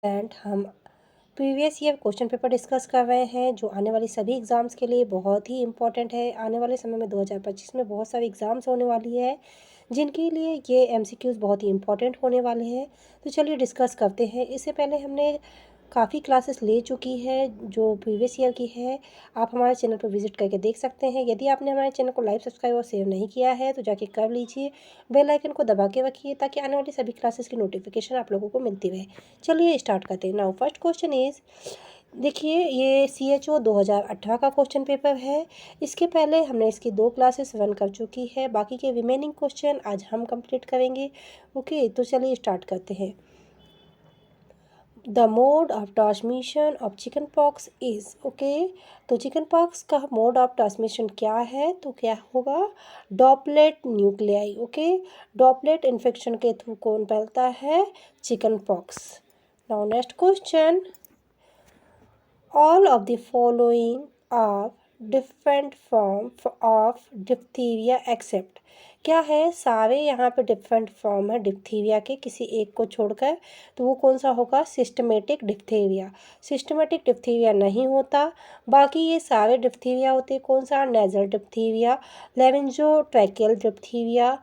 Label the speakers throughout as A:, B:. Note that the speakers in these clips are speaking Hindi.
A: एंड हम previous year question paper discuss कर रहे हैं जो आने वाली सभी एग्ज़ाम्स के लिए बहुत ही इम्पोर्टेंट है। आने वाले समय में 2025 में बहुत सारी एग्ज़ाम्स होने वाली है जिनके लिए ये एमसीक्यूज़ बहुत ही इम्पोर्टेंट होने वाले हैं। तो चलिए डिस्कस करते हैं। इससे पहले हमने काफ़ी क्लासेस ले चुकी है जो प्रीवियस ईयर की है। आप हमारे चैनल पर विजिट करके देख सकते हैं। यदि आपने हमारे चैनल को लाइक, सब्सक्राइब और शेयर नहीं किया है तो जाके कर लीजिए। बेल आइकन को दबा के रखिए ताकि आने वाली सभी क्लासेस की नोटिफिकेशन आप लोगों को मिलती रहे। चलिए स्टार्ट करते हैं। नाउ फर्स्ट क्वेश्चन इज, देखिए ये CHO 2018 का क्वेश्चन पेपर है। इसके पहले हमने इसकी 2 क्लासेस रन कर चुकी है। बाकी के रिमेनिंग क्वेश्चन आज हम कंप्लीट करेंगे। ओके, तो चलिए स्टार्ट करते हैं। The mode of transmission of chicken pox is, okay, तो चिकन पॉक्स का मोड ऑफ ट्रांसमिशन क्या है? तो क्या होगा? डॉपलेट न्यूक्लियाई। ओके, डॉपलेट इन्फेक्शन के थ्रू कौन फैलता है? Chicken pox. Now next question, all of the following are different form of diphtheria except, क्या है? सारे यहाँ पे डिफरेंट फॉर्म है डिप्थीरिया के किसी एक को छोड़कर, तो वो कौन सा होगा? Systematic diphtheria. सिस्टमेटिक डिप्थीरिया नहीं होता, बाकी ये सारे डिप्थीरिया होते। कौन सा? नेजल डिप्थीरिया, लेरिंजोट्रैकियल डिप्थीरिया,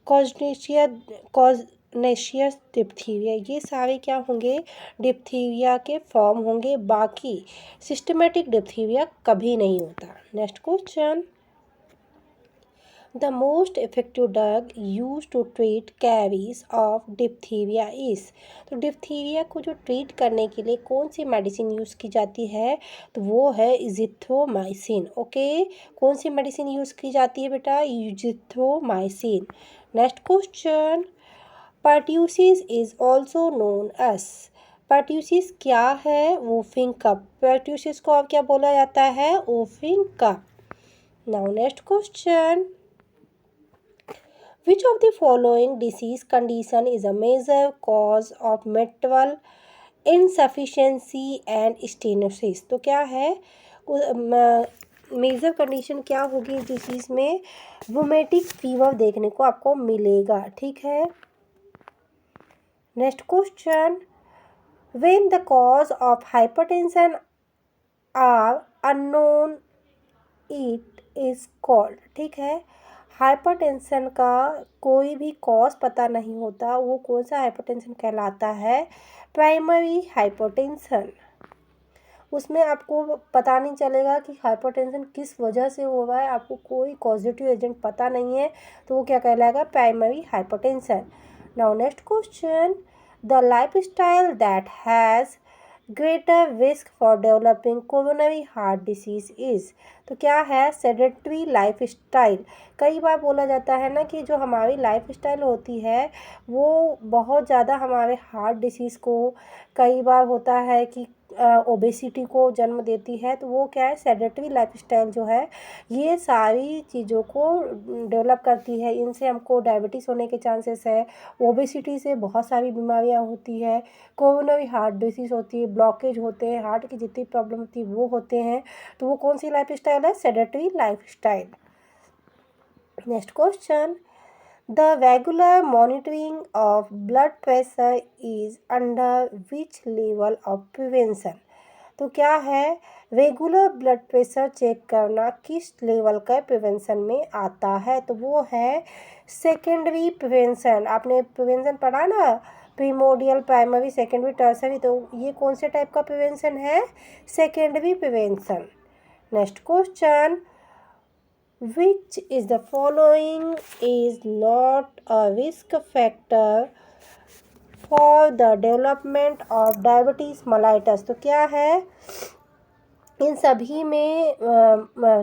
A: कॉजनेशिया कॉजनेशियस डिप्थीरिया, ये सारे क्या होंगे? डिप्थीरिया के फॉर्म होंगे। बाकी सिस्टमेटिक डिप्थीरिया कभी नहीं होता। Next question, the most effective drug use to treat carriers of diphtheria is, तो डिप्थीरिया को जो ट्रीट करने के लिए कौन सी मेडिसिन यूज़ की जाती है? तो वो है इजिथ्रोमाइसिन। ओके, कौन सी मेडिसिन यूज़ की जाती है बेटा? Azithromycin. Next question, pertussis is also known as, pertussis क्या है? Whooping cup. पर्ट्यूसिस को अब क्या बोला जाता है? Whooping cup. Now next question, which of the following disease condition is a major cause of mental insufficiency and stenosis, तो क्या है? मेजर कंडीशन क्या होगी इस डिसीज में? वोमेटिक फीवर देखने को आपको मिलेगा। ठीक है। Next question, when the cause of hypertension are unknown it is called, ठीक है, हाइपरटेंशन का कोई भी कॉज पता नहीं होता, वो कौन सा हाइपरटेंशन कहलाता है? Primary hypertension. उसमें आपको पता नहीं चलेगा कि हाइपरटेंशन किस वजह से हो रहा है, आपको कोई कॉजेटिव एजेंट पता नहीं है, तो वो क्या कहलाएगा? Primary hypertension. Now next question, the life style that has greater risk for developing coronary heart disease is, तो क्या है? Sedentary life style. कई बार बोला जाता है ना कि जो हमारी लाइफ स्टाइल होती है वो बहुत ज़्यादा हमारे हार्ट डिसीज़ को, कई बार होता है कि ओबेसिटी को जन्म देती है, तो वो क्या है? सेडेंटरी लाइफ स्टाइल जो है ये सारी चीज़ों को डेवलप करती है। इनसे हमको डायबिटीज़ होने के चांसेस है, ओबेसिटी से बहुत सारी बीमारियां होती है, कोरोनरी हार्ट डिसीज़ होती है, ब्लॉकेज होते हैं, हार्ट की जितनी प्रॉब्लम होती है वो होते हैं। तो वो कौन सी लाइफ स्टाइल है? Sedentary life style. Next question, the regular monitoring of blood pressure is under which level of prevention, तो क्या है? रेगुलर ब्लड प्रेशर चेक करना किस लेवल का प्रिवेंशन में आता है? तो वो है सेकेंडरी प्रिवेंशन। आपने प्रिवेंशन पढ़ा ना, प्रीमोडियल, प्राइमरी, सेकेंडरी, टर्सरी, तो ये कौन से टाइप का प्रिवेंशन है? Secondary prevention. Next question, which is the following is not a risk factor for the development of diabetes mellitus, तो क्या है? इन सभी में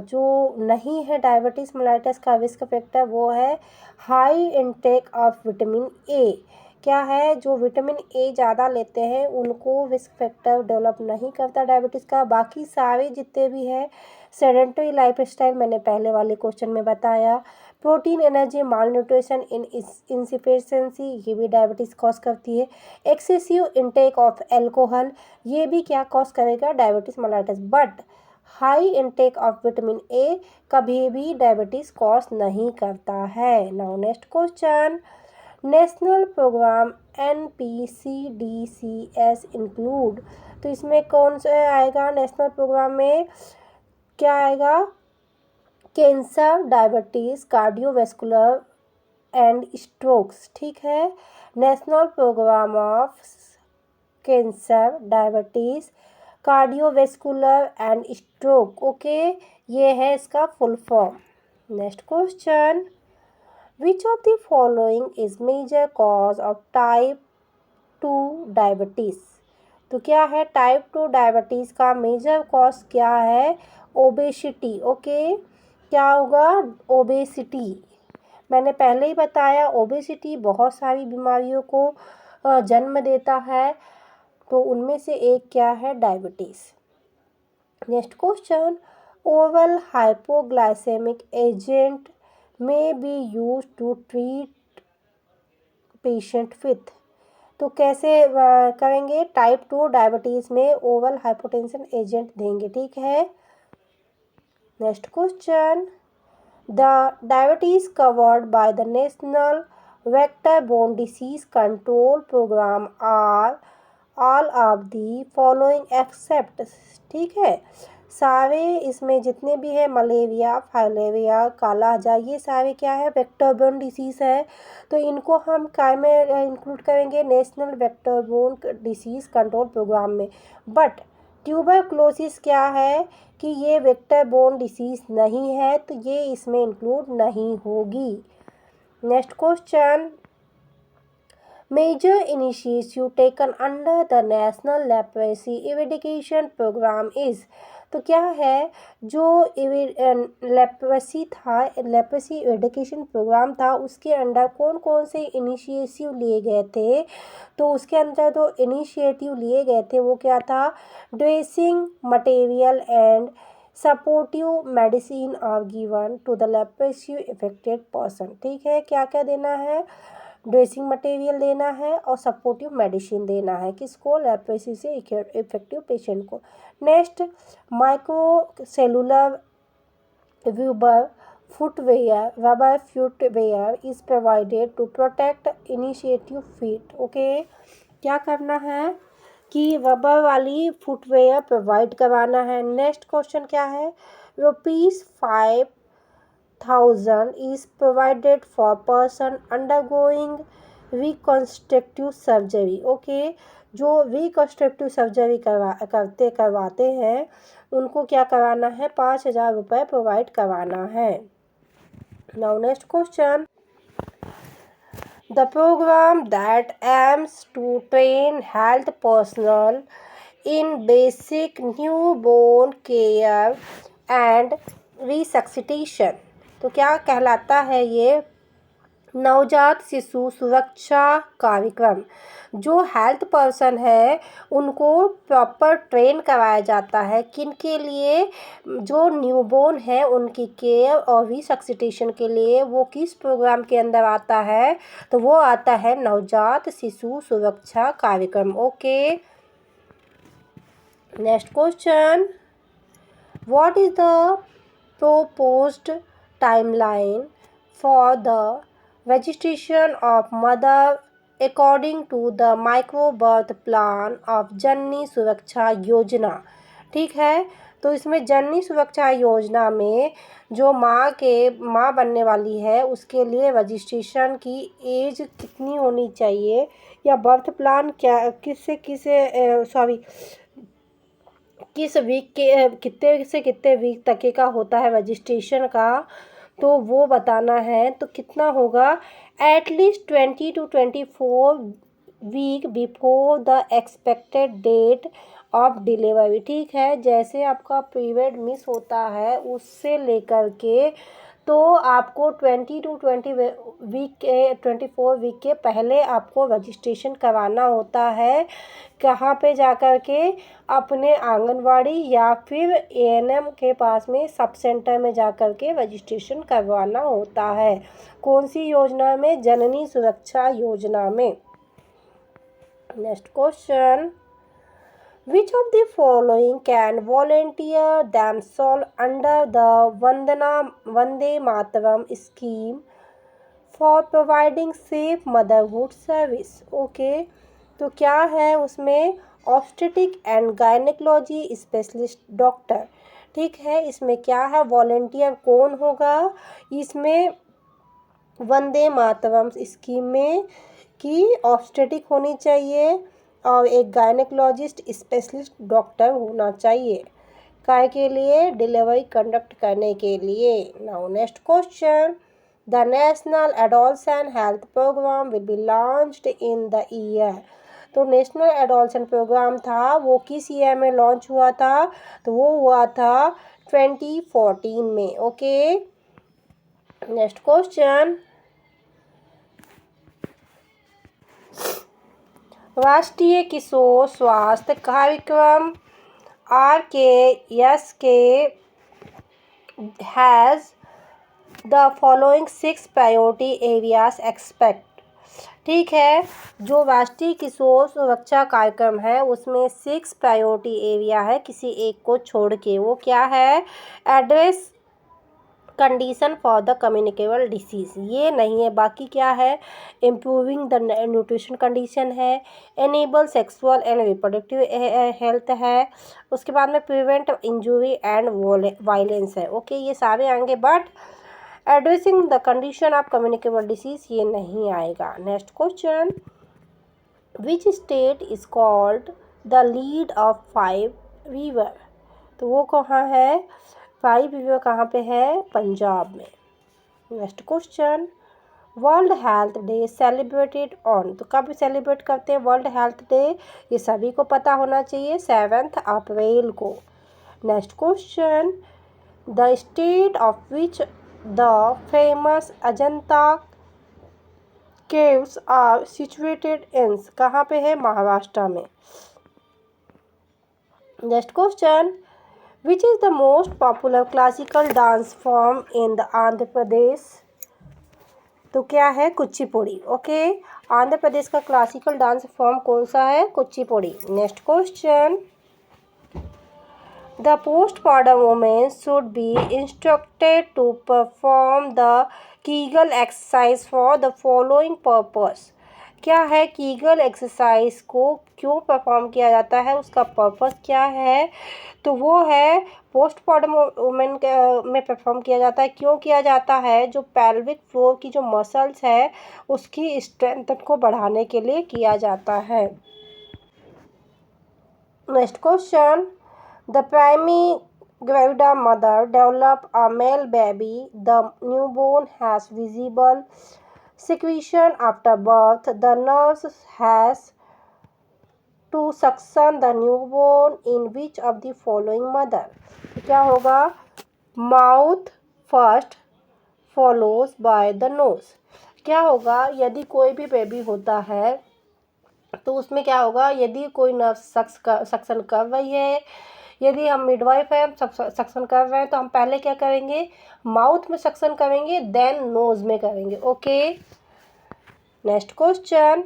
A: जो नहीं है डायबिटीज़ मेलाइटस का रिस्क फैक्टर, वो है हाई इनटेक ऑफ विटामिन ए। क्या है? जो विटामिन ए ज़्यादा लेते हैं उनको रिस्क फैक्टर डेवलप नहीं करता डायबिटीज़ का। बाकी सारे जितने भी है, सेडेंटरी लाइफ स्टाइल मैंने पहले वाले क्वेश्चन में बताया, प्रोटीन, एनर्जी, माल न्यूट्रिशन, इनसिफिशियंसी, ये भी डायबिटीज़ कॉज करती है। एक्सेसिव इनटेक ऑफ एल्कोहल, ये भी क्या कॉज करेगा? Diabetes mellitus. But high intake of vitamin A कभी भी डायबिटीज़ कॉज नहीं करता है। Now next question, national programme NPCDCS include. तो इसमें कौन सा आएगा नेशनल प्रोग्राम में, क्या आएगा? Cancer, diabetes, cardiovascular and strokes. ठीक है, national programme of cancer, diabetes, cardiovascular and stroke. Okay, ये है इसका full form. Next question, which of the following is major cause of type 2 diabetes? तो क्या है टाइप 2 डायबिटीज़ का मेजर कॉज क्या है? ओबेसिटी। ओके, क्या होगा? ओबेसिटी। मैंने पहले ही बताया ओबेसिटी बहुत सारी बीमारियों को जन्म देता है, तो उनमें से एक क्या है? Diabetes. Next question, oral hypoglycaemic agent may be used to treat patient with। तो कैसे करेंगे? टाइप 2 डायबिटीज़ में ओरल हाइपोटेंशन एजेंट देंगे। ठीक है, next question, the diabetes covered by the national vector borne disease control programme are all of the following except. ठीक है, सारे इसमें जितने भी है मलेरिया, फाइलेरिया, काला हजार, ये सारे क्या है? वेक्टर बोर्न डिसीज़ है। तो इनको हम काय में इंक्लूड करेंगे? National vector borne disease control programme में। बट ट्यूबरक्लोसिस क्या है कि ये वेक्टर बोर्न डिसीज़ नहीं है, तो ये इसमें इंक्लूड नहीं होगी। Next question, major initiative taken under the national leprosy eradication programme is. तो क्या है? जो लेप्रेसी था, लेप्रेसी इरेडिकेशन प्रोग्राम था, उसके अंडर कौन कौन से इनिशिएटिव लिए गए थे? तो उसके अंदर जो इनिशिएटिव लिए गए थे वो क्या था? Dressing material and supportive medicine are given to the leprosy affected person. ठीक है, क्या क्या देना है? ड्रेसिंग मटेरियल देना है और सपोर्टिव मेडिसिन देना है। किसको? लेप्रेसी से इफेक्टिव पेशेंट को। Next, micro cellular rubber footwear is provided to protect initiative feet. Okay, क्या करना है कि रबर वाली फुटवेयर प्रोवाइड करवाना है। नेक्स्ट क्वेश्चन क्या है? ₹5,000 is provided for person undergoing reconstructive surgery। Okay, जो रिकन्स्ट्रक्टिव सर्जरी करवाते हैं उनको क्या करवाना है? 5,000 रुपये प्रोवाइड करवाना है। Now next question, the program that aims to train health personnel in basic newborn care and resuscitation। तो क्या कहलाता है ये? नवजात शिशु सुरक्षा कार्यक्रम। जो हेल्थ पर्सन है उनको प्रॉपर ट्रेन कराया जाता है किन के लिए? जो न्यूबॉर्न है उनकी केयर और रिसक्सिटेशन के लिए। वो किस प्रोग्राम के अंदर आता है? तो वो आता है नवजात शिशु सुरक्षा कार्यक्रम। Okay, next question, what is the proposed timeline for the registration of mother according to the micro birth plan of जननी सुरक्षा योजना। ठीक है, तो इसमें जननी सुरक्षा योजना में जो माँ बनने वाली है उसके लिए रजिस्ट्रेशन की एज कितनी होनी चाहिए, या बर्थ प्लान क्या किस वीक के कितने से कितने वीक तक का होता है रजिस्ट्रेशन का, तो वो बताना है। तो कितना होगा? At least 20 to 24 week before the expected date of delivery. ठीक है, जैसे आपका पीरियड मिस होता है उससे लेकर के तो आपको 20 to 24 वीक के पहले आपको रजिस्ट्रेशन करवाना होता है। कहाँ पे जाकर के? अपने आंगनवाड़ी या फिर एएनएम के पास में सब सेंटर में जाकर के रजिस्ट्रेशन करवाना होता है। कौन सी योजना में? जननी सुरक्षा योजना में। Next question, Which of the following can volunteer themselves under the Vande Mataram scheme for providing safe motherhood service. Okay, तो क्या है उसमें, obstetric and gynaecology specialist doctor. ठीक है, इसमें क्या है, वॉलेंटियर कौन होगा, इसमें वंदे मातरम स्कीम में कि ऑब्स्टेटिक होनी चाहिए और एक गायनेकोलॉजिस्ट स्पेशलिस्ट डॉक्टर होना चाहिए, काय के लिए, डिलीवरी कंडक्ट करने के लिए। Now next question, the national adolescent health programme will be launched in the year. तो नेशनल एडोलसेंट प्रोग्राम था वो किस ईयर में लॉन्च हुआ था, तो वो हुआ था 2014 में। ओके, नेक्स्ट क्वेश्चन, राष्ट्रीय किशोर स्वास्थ्य कार्यक्रम RKSK has the following 6 priority areas expect। ठीक है, जो राष्ट्रीय किशोर सुरक्षा कार्यक्रम है उसमें 6 प्रायोरिटी एरिया है किसी एक को छोड़ के। वो क्या है, address condition for the communicable disease, ये नहीं है, बाकी क्या है, इम्प्रूविंग द न्यूट्रिशन कंडीशन है, enable sexual and reproductive health है, उसके बाद में प्रिवेंट इंजुरी एंड वायलेंस है। ओके, ये सारे आएंगे, but addressing the condition of communicable disease ये नहीं आएगा। Next question, which state is called the lead of 5 river. तो वो कहाँ है, 5 रिवर कहाँ पे है, पंजाब में। Next question, world health day celebrated on. तो कब सेलिब्रेट करते हैं वर्ल्ड हेल्थ डे, ये सभी को पता होना चाहिए, 7 अप्रैल को। Next question, the state of which the famous Ajanta caves are situated in. कहाँ पे है, महाराष्ट्र में। Next question, which is the most popular classical dance form in the Andhra Pradesh. तो क्या है, कुचिपुड़ी। ओके, आंध्र प्रदेश का क्लासिकल डांस फॉर्म कौन सा है, Kuchipudi. Next question, the postpartum women should be instructed to perform the Kegel exercise for the following purpose। क्या है, कीगल एक्सरसाइज को क्यों परफॉर्म किया जाता है, उसका पर्पस क्या है, तो वो है पोस्टमार्टम वुमेन में परफॉर्म किया जाता है। क्यों किया जाता है, जो पेल्विक फ्लोर की जो मसल्स है उसकी स्ट्रेंथ को बढ़ाने के लिए किया जाता है। Next question, the primigravida mother develop a male baby. The newborn has visible secretion after birth. The nurse has to suction the newborn in which of the following mother। क्या होगा, mouth first follows by the nose. क्या होगा, यदि कोई भी बेबी होता है तो उसमें क्या होगा, यदि कोई नर्स सक्शन कर रही है, यदि हम मिडवाइफ है, हम सक्शन कर रहे हैं, तो हम पहले क्या करेंगे, माउथ में सक्शन करेंगे, देन नोज में करेंगे। Okay, next question,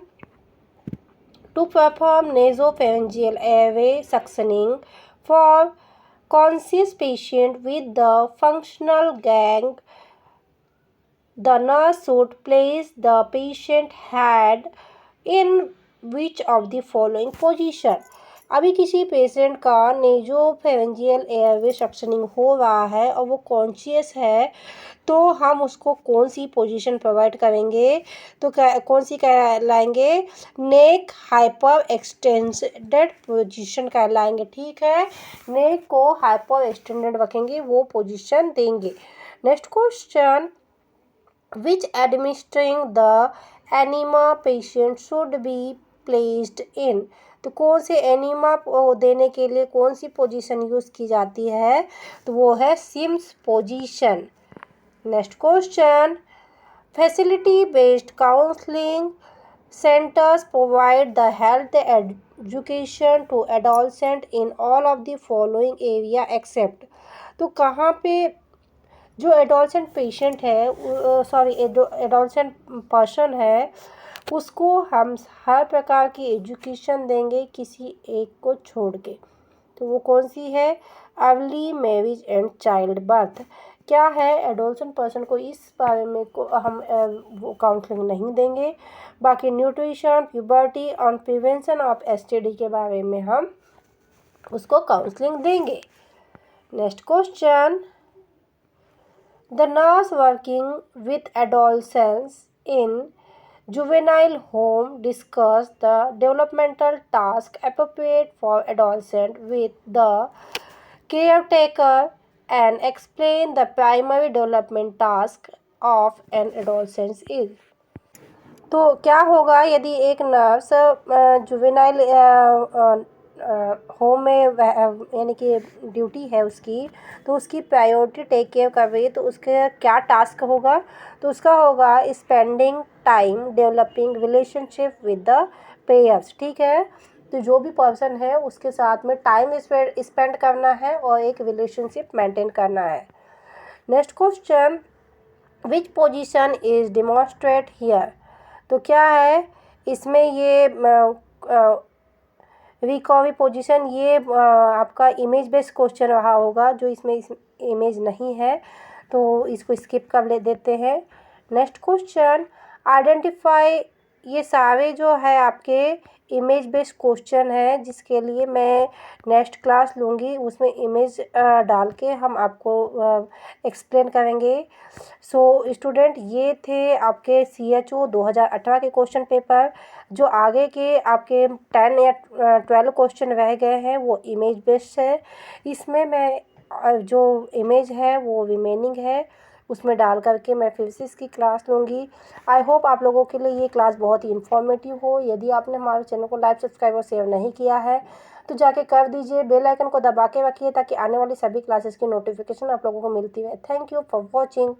A: to perform nasopharyngeal airway suctioning for conscious patient with the functional gang, the nurse should place the patient head in which of the following position. अभी किसी पेशेंट का नेजोफेरेंजियल एयरवे सक्शनिंग हो रहा है और वो कॉन्शियस है, तो हम उसको कौन सी पोजीशन प्रोवाइड करेंगे, तो कौन सी कहलाएंगे, नेक हाइपर एक्सटेंडेड पोजीशन कहलाएंगे। ठीक है, नेक को हाइपर एक्सटेंडेड रखेंगे, वो पोजीशन देंगे। Next question, which administering the enema patient should be placed in. तो कौन से एनीमा देने के लिए कौन सी पोजीशन यूज़ की जाती है, तो वो है Sims position. Next question, facility based counselling centres provide the health education to adolescent in all of the following area except. तो कहाँ पे जो एडोलसेंट पेशेंट है, एडोलसेंट पर्सन है, उसको हम हर प्रकार की एजुकेशन देंगे किसी एक को छोड़ के। तो वो कौन सी है, early marriage and child birth. क्या है, एडोलसेंट पर्सन को इस बारे में को हम वो काउंसलिंग नहीं देंगे। बाकी न्यूट्रिशन, प्यूबर्टी और प्रिवेंशन ऑफ एसटीडी के बारे में हम उसको काउंसलिंग देंगे। Next question, the nurse working with adolescents in juvenile home discuss the developmental task appropriate for adolescent with the caretaker and explain the primary development task of an adolescent is। तो क्या होगा यदि एक नर्स जुवेनाइल होम में यानी कि ड्यूटी है उसकी, तो उसकी प्रायोरिटी टेक केयर कर रही है, तो उसके क्या टास्क होगा, तो उसका होगा spending time developing relationship with the pairs. ठीक है, तो जो भी पर्सन है उसके साथ में टाइम स्पेंड करना है और एक रिलेशनशिप मेंटेन करना है। Next question, which position is demonstrate here. तो क्या है इसमें ये रिकवरी पोजीशन, ये आपका इमेज बेस्ड क्वेश्चन रहा होगा, जो इसमें इमेज नहीं है तो इसको स्किप कर ले देते हैं। नेक्स्ट क्वेश्चन, आइडेंटिफाई, ये सारे जो है आपके इमेज बेस्ड क्वेश्चन है जिसके लिए मैं नेक्स्ट क्लास लूँगी, उसमें इमेज डाल के हम आपको एक्सप्लेन करेंगे। सो स्टूडेंट, ये थे आपके CHO 2018 के क्वेश्चन पेपर। जो आगे के आपके 10 या 12 क्वेश्चन रह गए हैं वो इमेज बेस्ड है। इसमें मैं जो इमेज है वो रिमेनिंग है, उसमें डाल करके मैं फिर से इसकी क्लास लूँगी। आई होप आप लोगों के लिए ये क्लास बहुत ही इन्फॉर्मेटिव हो। यदि आपने हमारे चैनल को लाइक, सब्सक्राइब और शेयर नहीं किया है तो जाके कर दीजिए। बेल आइकन को दबा के रखिए ताकि आने वाली सभी क्लासेस की नोटिफिकेशन आप लोगों को मिलती रहे। Thank you for watching.